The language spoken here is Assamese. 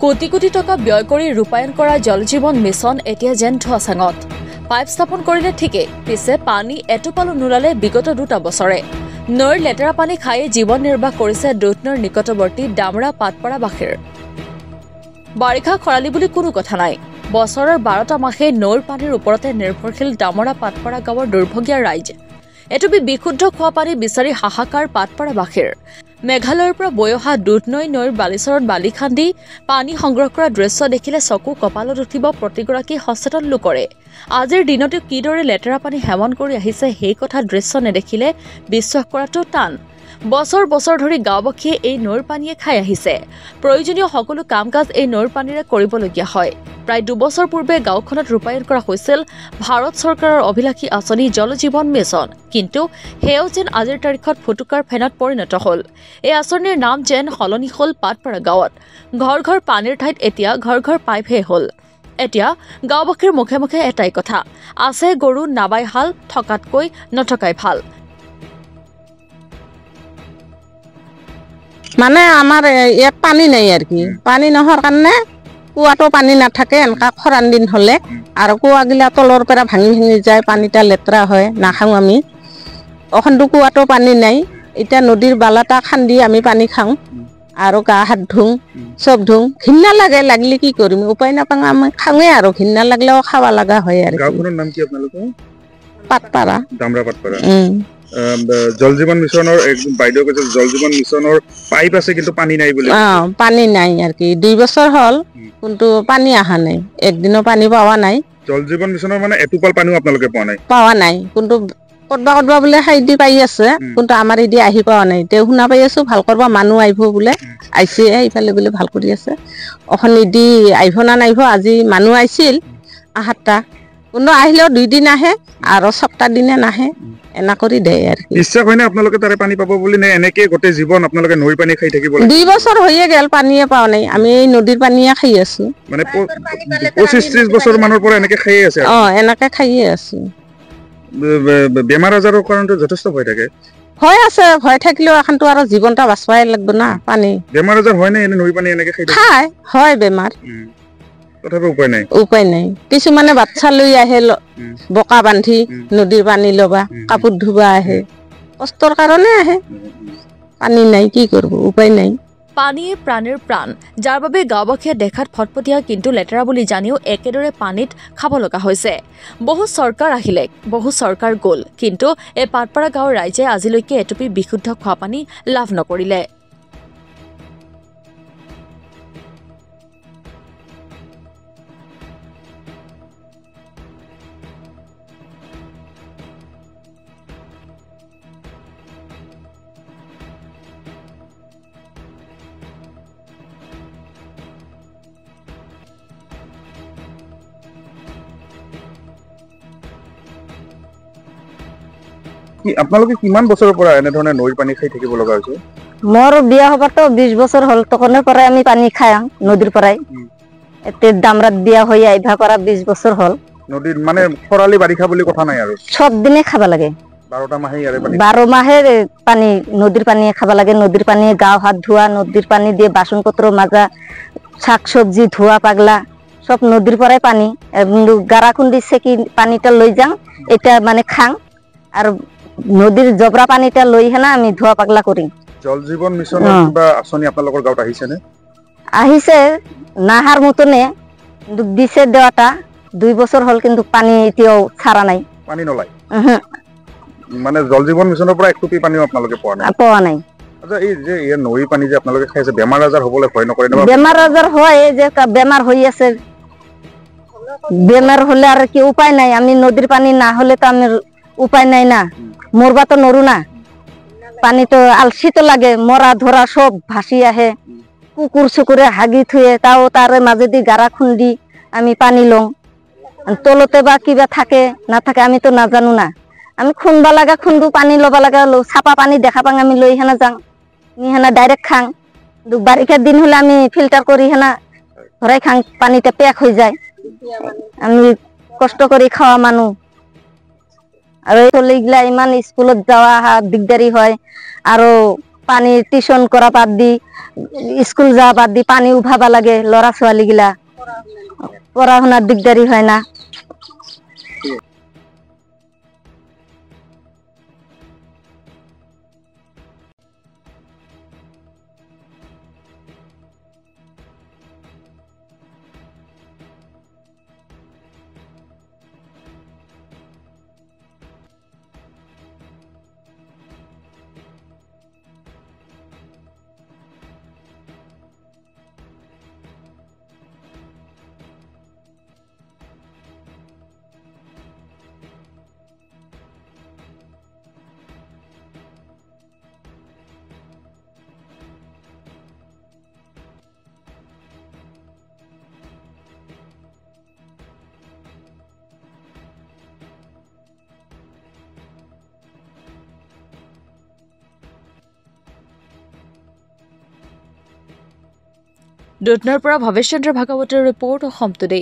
কোটি কোটি টকা ব্যয় কৰি ৰূপায়ণ কৰা জল জীৱন মিছন এতিয়া যেন ধোঁৱাচাঙত পাইপ স্থাপন কৰিলে ঠিকেই পিছে পানী এটোপালো নোলালে বিগত 2 বছৰে নৈৰ লেতেৰা পানী খাই জীৱন নিৰ্বাহ কৰিছে দুধনৈৰ নিকটৱৰ্তী ডামৰা পাটপাৰা বাসীৰ বাৰিষা খৰালি বুলি কোনো কথা নাই বছৰৰ 12টা মাহে নৈৰ পানীৰ ওপৰতে নিৰ্ভৰশীল ডামৰা পাটপাৰা গাঁৱৰ দুৰ্ভগীয়া ৰাইজ এটুপি বিশুদ্ধ খোৱা পানী বিচাৰি হাহাকাৰ পাটপাৰা বাসীৰ মেঘালয়ৰ পৰা বয়হা দুধনৈ নৈৰ বালিচৰত বালি খান্দি পানী সংগ্ৰহ কৰা দৃশ্য দেখিলে চকু কপালত উঠিব প্ৰতিগৰাকী সচেতন লোকৰে আজিৰ দিনতে কিদৰে লেতেৰা পানী সেৱন কৰি আহিছে সেই কথা দৃশ্য নেদেখিলে বিশ্বাস কৰাটো টান বছৰ বছৰ ধৰি গাঁওবাসীয়ে এই নৈৰ পানীয়ে খাই আহিছে প্ৰয়োজনীয় সকলো কাম-কাজ এই নৈৰ পানীৰে কৰিবলগীয়া হয় প্ৰায় 2 বছৰ পূৰ্বে গাঁওখনত ৰূপায়ণ কৰা হৈছিল ভাৰত চৰকাৰৰ অভিলাষী আঁচনি জল জীৱন মিছন কিন্তু হেও যেন আজিৰ তাৰিখত ফুটুকাৰ ফেনত পৰিণত হ'ল এই আঁচনিৰ নাম যেন সলনি হ'ল পাটপাৰা গাঁৱত ঘৰ ঘৰ পানীৰ ঠাইত এতিয়া ঘৰ ঘৰ পাইপহে হ'ল এতিয়া গাঁওবাসীৰ মুখে মুখে এটাই কথা আছে গৰু নাবাই হাল থকাতকৈ নথকাই ভাল মানে আমাৰ ইয়াত পানী নাই আৰ কি পানী নহৰ কাৰণে কুয়াটো পানী নাথাকে এনেকা খৰান দিন হলে আৰু কুয়াগিলা তলৰ পৰা ভাঙি ভাঙি যায় পানীটা লেতেৰা হয় নাখাওঁ আমি অখনটো কুয়াটো পানী নাই এতিয়া নদীৰ বালাটা খান্দি আমি পানী খাওঁ আৰু গা হাত ধুং সব ধুং ঘিন্না লাগে লাগলি কি কৰিম উপায় নাপাওঁ আমি খাওঁৱে আৰু ঘিন্না লাগলেও খাওয়া লাগা হয় আৰু গাঁওখনৰ নাম কি আপোনালোকৰ পাটপাৰা ডামৰা পাটপাৰা জল জীৱন মিছনৰ একদম বাইদেউ কৈছে জল জীৱন মিছনৰ পাইপ আছে কিন্তু পানী নাই বুলি পানী নাই আৰ কি 2 বছৰ হল কিন্তু পানী আহা নাই একদিনও পানী পাওয়া নাই জল জীৱন মিছনৰ মানে এটোপাল পানীও আপোনালোকে পাওয়া নাই কিন্তু কতবা কতবা বোলে হাইদি পাই আছে কিন্তু আমাৰ ইদি আহি পাওয়া নাই তে শুনা পাই আছো ভাল কৰবা মানুহ আইব বোলে আইছে এইফালে বোলে ভাল কৰি আছে অখন ইদি আইব না নাইব আজি মানুহ আইছিল 8টা কিন্তু আহিলেও 2 দিন আহে আৰু সপ্তাহ দিনে নাহে এনা কৰি দেয় আৰ কি বিশ্বাস হয় না আপোনালোকে তাৰে পানী পাব বুলি নে এনেকে গোটে জীৱন আপোনালোকে নৈ পানী খাই থাকিব 2 বছৰ হৈয়ে গেল পানীয়ে পাও নাই আমি এই নদীৰ পানীয়ে খাই আছো মানে 25-30 বছৰ মানৰ পৰা এনেকে খাই আছে এনেকে খাইয়ে আছো বেমাৰ আজাৰৰ কাৰণটো যথেষ্ট ভয় থাকে হয় আছে ভয় থাকিলেও এখনটো আৰু জীৱনটা বাঁচবাই লাগব না পানী বেমাৰ আজাৰ হয় না এনে নৈ পানী এনেকে খাই হয় বেমাৰ তথাপি উপায় নাই কিছুমানে বাচ্চা লৈ আহে বকা বান্ধি নদীৰ পানী লবা কাপোৰ ধুবা আহে কষ্টৰ কাৰণে আহে পানী নাই কি কৰব উপায় নাই পানীয়ে প্ৰাণীৰ প্ৰাণ যাৰ বাবে গাঁওবাসীয়ে দেখাত ফটফটীয়া কিন্তু লেতেৰা বুলি জানিও একেদৰে পানীত খাব লগা হৈছে বহু চৰকাৰ আহিলে বহু চৰকাৰ গ'ল কিন্তু এই পাটপাৰা গাঁৱৰ ৰাইজে আজিলৈকে এটুপি বিশুদ্ধ খোৱা পানী লাভ নকৰিলে আপোনালোকে কিমান বছৰৰ পৰা এনে ধৰণে নৈৰ পানী খাই থাকিব লগা হৈছে মোৰ বিয়া হবাতো 20 বছৰ হল তখনৰ পৰাই আমি পানী খাই নদীৰ পৰাই এতে ডামৰাত বিয়া হৈ আইভা কৰা 20 বছৰ হল নদীৰ মানে খৰালি বাৰিষা বুলি কথা নাই আৰু সব দিনে খাব লাগে 12টা মাহে ইয়াৰে পানী 12 মাহে পানী নদীৰ পানী খাব লাগে নদীৰ পানী গাও হাত ধোৱা নদীৰ পানী দিয়ে বাসন পত্ৰ মাজা শাক সবজি ধোৱা পাগলা সব নদীৰ পৰাই পানী গাৰা খুন্দি সেকি পানীটা লৈ যাং এটা মানে খাং আৰু নদীৰ জবৰা পানীটা লৈ হেনা আমি ধোৱা পাগলা কৰি জল জীবন মিছনৰ কিবা আঁচনি আপোনালোকৰ গাঁৱত আহিছে নে আহিছে নাহাৰ মতনে দিছে দেওয়াটা 2 বছৰ হল কিন্তু পানী এতিয়াও ছাৰা নাই পানী নলাই মানে জল জীবন মিছনৰ পৰা একটুপি পানীও আপোনালোকে পোৱা নাই আচ্ছা এই যে ইয়াৰ নৈ পানী যে আপোনালোকে খাইছে বেমাৰ আজাৰ হ'বলৈ ভয় নকৰে না বেমাৰ আজাৰ হয় যে বেমাৰ হৈ আছে বেমাৰ হলে আর কি উপায় নাই আমি নদীর পানী না হলে তো আমি উপায় নাই না মরবা তো নরু না পানি তো আলসি তো লাগে মরা ধরা সব ভাসি আহে কুকুর চুকুরে হাগি থুয়ে তাও তার মাজেদি গারা খুন্দি আমি পানি লং তলতে বা কিবা থাকে না থাকে আমি তো নাজানো না আমি খুনবা লাগা খুন্দু পানি লবা লাগা ছাপা পানি দেখা পাং আমি লৈ হেনা যাং হেনা ডাইরেক্ট খাং বারিষার দিন হলে আমি ফিল্টার করি হেনা ধরাই খাং পানিটা পেক হয়ে যায় আমি কষ্ট করে খাওয়া মানুষ আর ছোৱালীগিলা ইমান স্কুলত যাওয়া দিগদাৰি হয় আৰু পানী টিউচন কৰা বাদ দি স্কুল যোৱা বাদ দি পানী উভাব লাগে ল'ৰা ছোৱালীগিলা পঢ়া শুনাৰ দিগদাৰি হয় না। দুধনৈৰ পৰা ভৱেশ চন্দ্ৰ ভাগৱতৰ ৰিপৰ্ট অসম টুডে।